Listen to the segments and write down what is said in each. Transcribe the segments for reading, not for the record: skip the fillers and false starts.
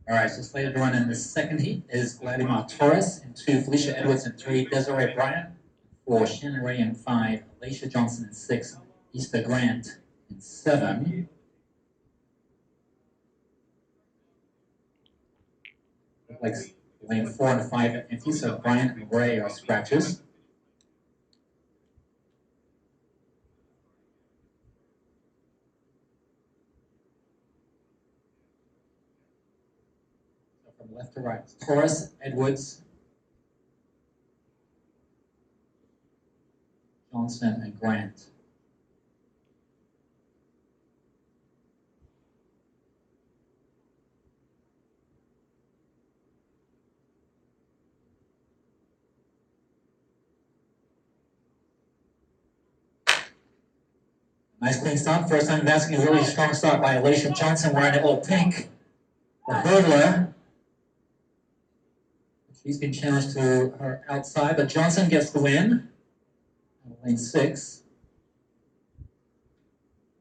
All right, so slated to run in the second heat is Vladimir Torres in 2, Felicia Edwards in 3, Desiree Bryant 4, Shannon Ray in 5, Alaysha Johnson in 6, Easter Grant in 7. Like lane 4 and 5 empty, so Bryant and Ray are scratches. So from left to right, Torres, Edwards, Johnson, and Grant. Nice clean start. First time basking, a really strong start by Alaysha Johnson wearing a little pink. The hurdler. She's been challenged to her outside, but Johnson gets the win. Lane 6.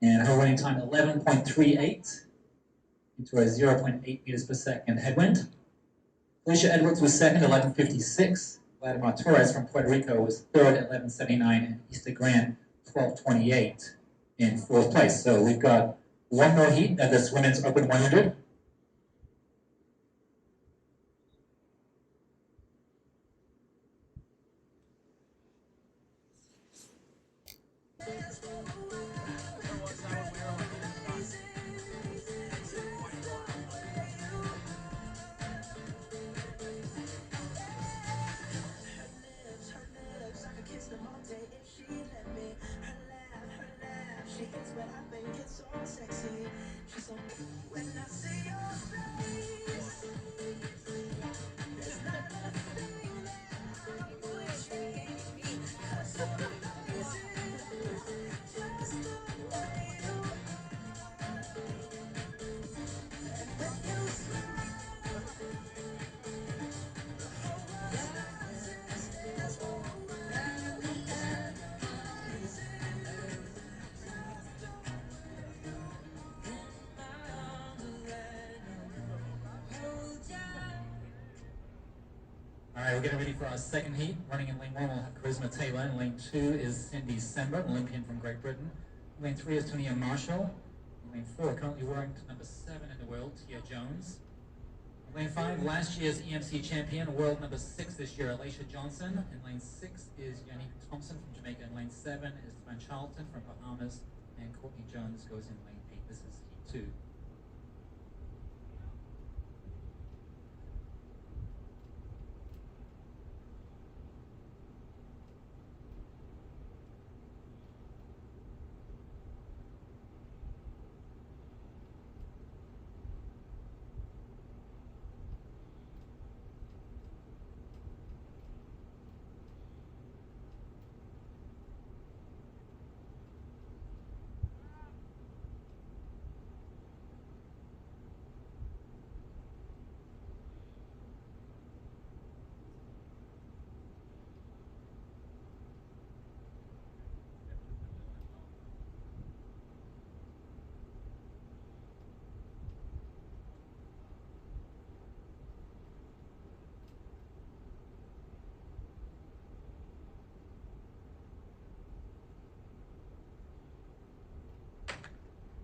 And her running time 11.38 into a 0.8 meters per second headwind. Felicia Edwards was second, 11.56. Vladimir Torres from Puerto Rico was third at 11.79, and Easter Grant 12.28 in fourth place. So we've got one more heat at this women's Open 100. All right, we're getting ready for our second heat. Running in lane 1, we'll have Charisma Taylor. In lane 2 is Cindy Sember, an Olympian from Great Britain. In lane 3 is Tania Marshall. In lane 4, currently ranked number 7 in the world, Tia Jones. In lane 5, last year's EMC champion, world number 6 this year, Alaysha Johnson. In lane 6 is Yannick Thompson from Jamaica. In lane 7 is Van Charlton from Bahamas. And Courtney Jones goes in lane 8. This is heat 2.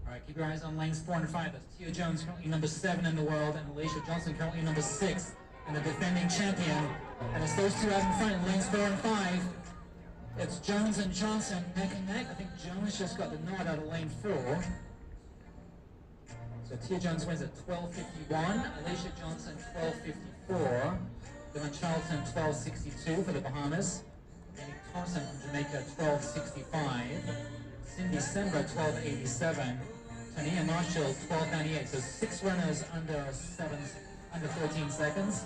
All right, keep your eyes on lanes 4 and 5. That's Tia Jones, currently number 7 in the world, and Alaysha Johnson, currently number 6, and the defending champion. And it's those two out in front in lanes 4 and 5. It's Jones and Johnson neck and neck. I think Jones just got the nod out of lane 4. So Tia Jones wins at 12.51. Alaysha Johnson 12.54. Dylan Charlton 12.62 for the Bahamas. Yannick Thompson from Jamaica 12.65. Cindy Sember 12.87. Tania Marshall 12.98. So 6 runners under 14 seconds.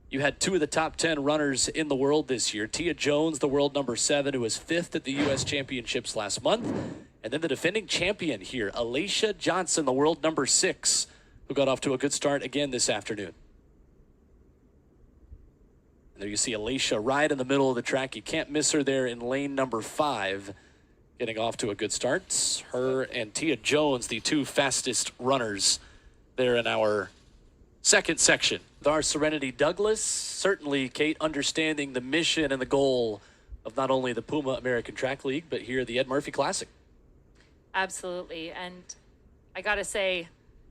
You had 2 of the top 10 runners in the world this year. Tia Jones, the world number 7, who was 5th at the U.S. Championships last month. And then the defending champion here, Alaysha Johnson, the world number 6, who got off to a good start again this afternoon. And there you see Alaysha right in the middle of the track. You can't miss her there in lane number 5, getting off to a good start. Her and Tia Jones, the 2 fastest runners there in our second section. With our Serenity Douglas, certainly, Kate, understanding the mission and the goal of not only the Puma American Track League, but here the Ed Murphy Classic. Absolutely. And I got to say,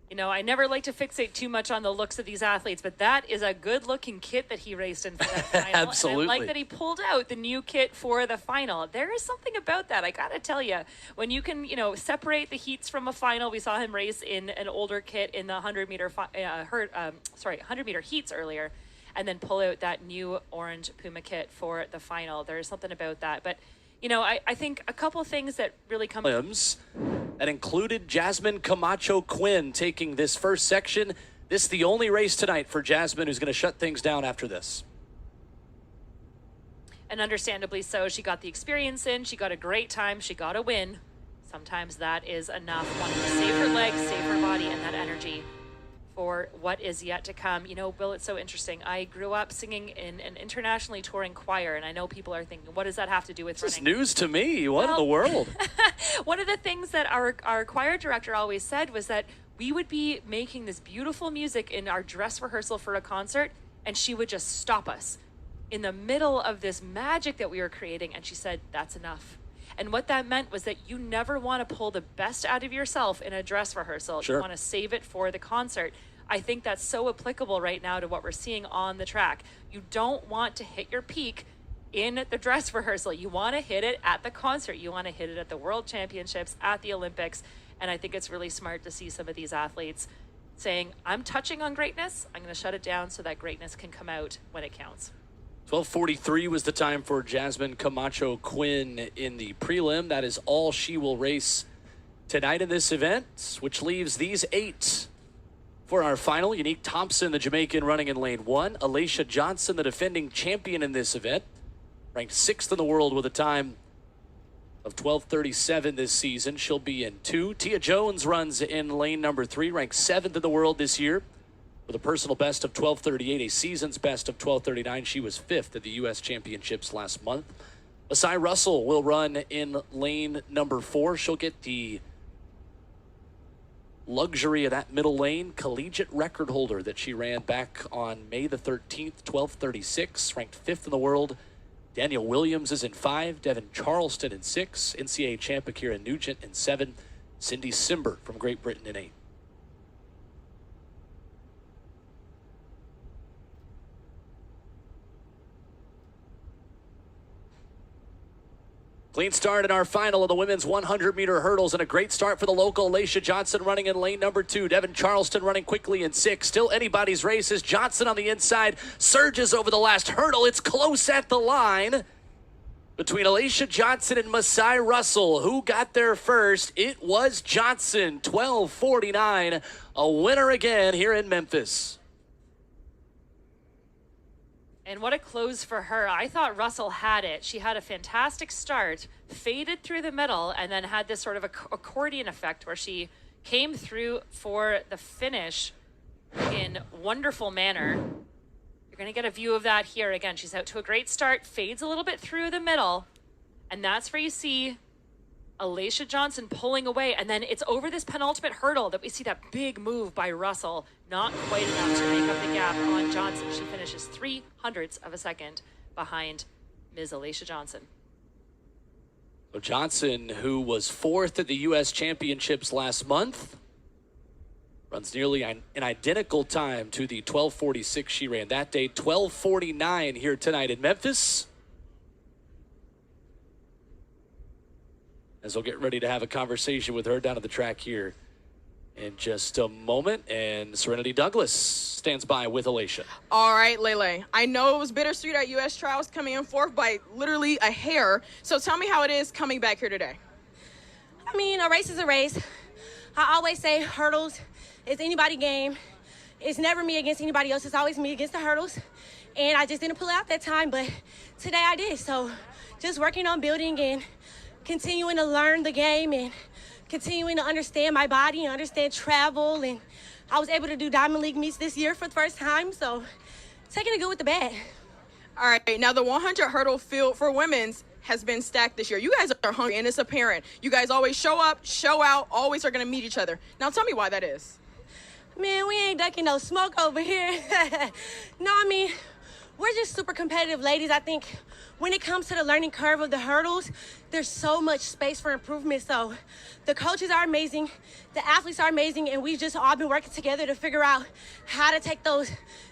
you know, I never like to fixate too much on the looks of these athletes, but that is a good-looking kit that he raced in for that final. Absolutely. And I like that he pulled out the new kit for the final. There is something about that, I got to tell you. When you can, you know, separate the heats from a final, we saw him race in an older kit in the 100-meter heats earlier, and then pull out that new orange Puma kit for the final. There is something about that. But, you know, I think a couple things that really come... That included Jasmine Camacho Quinn taking this first section. This is the only race tonight for Jasmine, who's going to shut things down after this. And understandably so. She got the experience in. She got a great time. She got a win. Sometimes that is enough. Wanting to save her legs, save her body, and that energy for what is yet to come. You know, Bill, it's so interesting. I grew up singing in an internationally touring choir, and I know people are thinking, what does that have to do with this running? This is news to me. What in the world? One of the things that our choir director always said was that we would be making this beautiful music in our dress rehearsal for a concert, and she would just stop us in the middle of this magic that we were creating, and she said, that's enough. And what that meant was that you never want to pull the best out of yourself in a dress rehearsal. Sure. You want to save it for the concert. I think that's so applicable right now to what we're seeing on the track. You don't want to hit your peak in the dress rehearsal. You want to hit it at the concert. You want to hit it at the World Championships, at the Olympics. And I think it's really smart to see some of these athletes saying, I'm touching on greatness. I'm going to shut it down so that greatness can come out when it counts. 12:43 was the time for Jasmine Camacho Quinn in the prelim. That is all she will race tonight in this event, which leaves these 8 for our final. Unique Thompson, the Jamaican, running in lane 1. Alaysha Johnson, the defending champion in this event, ranked 6th in the world with a time of 12:37 this season. She'll be in 2. Tia Jones runs in lane number 3, ranked 7th in the world this year with a personal best of 12:38, a season's best of 12:39. She was 5th at the U.S. Championships last month. Masai Russell will run in lane number 4. She'll get the luxury of that middle lane. Collegiate record holder that she ran back on May the 13th, 12:36, ranked 5th in the world. Daniel Williams is in 5, Devin Charleston in 6, NCAA champ Akira Nugent in 7, Cindy Simber from Great Britain in 8. Clean start in our final of the women's 100-meter hurdles, and a great start for the local. Alaysha Johnson running in lane number 2. Devin Charleston running quickly in 6. Still anybody's race as Johnson on the inside surges over the last hurdle. It's close at the line between Alaysha Johnson and Masai Russell. Who got there first? It was Johnson. 12:49, a winner again here in Memphis. And what a close for her. I thought Russell had it. She had a fantastic start, faded through the middle, and then had this sort of accordion effect where she came through for the finish in wonderful manner. You're going to get a view of that here. Again, she's out to a great start, fades a little bit through the middle, and that's where you see Alaysha Johnson pulling away, and then it's over this penultimate hurdle that we see that big move by Russell. Not quite enough to make up the gap on Johnson. She finishes 0.03 of a second behind Ms. Alaysha Johnson. So Johnson, who was 4th at the U.S. Championships last month, runs nearly an identical time to the 12:46 she ran that day. 12:49 here tonight in Memphis. As we'll get ready to have a conversation with her down at the track here in just a moment. And Serenity Douglas stands by with Alaysha. All right, Lele. I know it was bittersweet at U.S. trials coming in 4th by literally a hair. So tell me how it is coming back here today. I mean, a race is a race. I always say hurdles is anybody's game. It's never me against anybody else. It's always me against the hurdles. And I just didn't pull out that time, but today I did. So just working on building and continuing to learn the game and continuing to understand my body and understand travel. And I was able to do Diamond League meets this year for the first time. So taking the good with the bad. All right, now the 100 hurdle field for women's has been stacked this year. You guys are hungry, and it's apparent. You guys always show up, show out, always are going to meet each other. Now tell me why that is. Man, we ain't ducking no smoke over here. No, I mean, we're just super competitive ladies. I think when it comes to the learning curve of the hurdles, there's so much space for improvement. So the coaches are amazing, the athletes are amazing, and we've just all been working together to figure out how to take those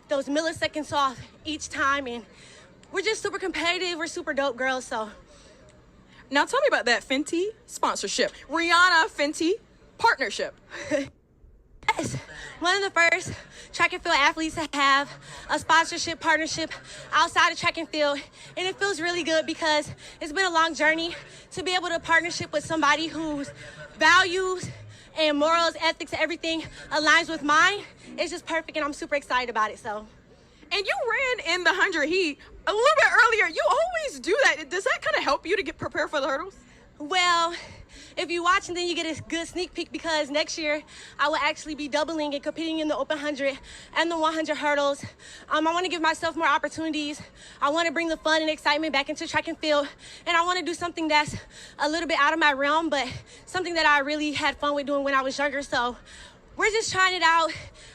milliseconds off each time. And we're just super competitive. We're super dope girls. So Now tell me about that Fenty sponsorship. Rihanna Fenty partnership. yes, one of the first track and field athletes to have a sponsorship partnership outside of track and field. And it feels really good because it's been a long journey to be able to partnership with somebody whose values and morals, ethics, everything aligns with mine. It's just perfect, and I'm super excited about it. So. And you ran in the 100 heat a little bit earlier. You always do that. Does that kind of help you to get prepared for the hurdles? Well, if you watch and then you get a good sneak peek, because next year I will actually be doubling and competing in the open 100 and the 100 hurdles. I want to give myself more opportunities. I want to bring the fun and excitement back into track and field, and I want to do something that's a little bit out of my realm, but something that I really had fun with doing when I was younger. So we're just trying it out.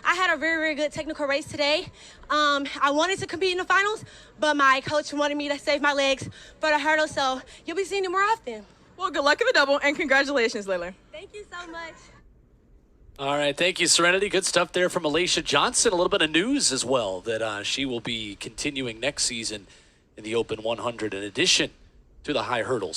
I had a very, very good technical race today. I wanted to compete in the finals, but my coach wanted me to save my legs for the hurdle, so you'll be seeing it more often. Well, good luck in the double, and congratulations, Layla. Thank you so much. All right, thank you, Serenity. Good stuff there from Alaysha Johnson. A little bit of news as well that she will be continuing next season in the Open 100 in addition to the high hurdles.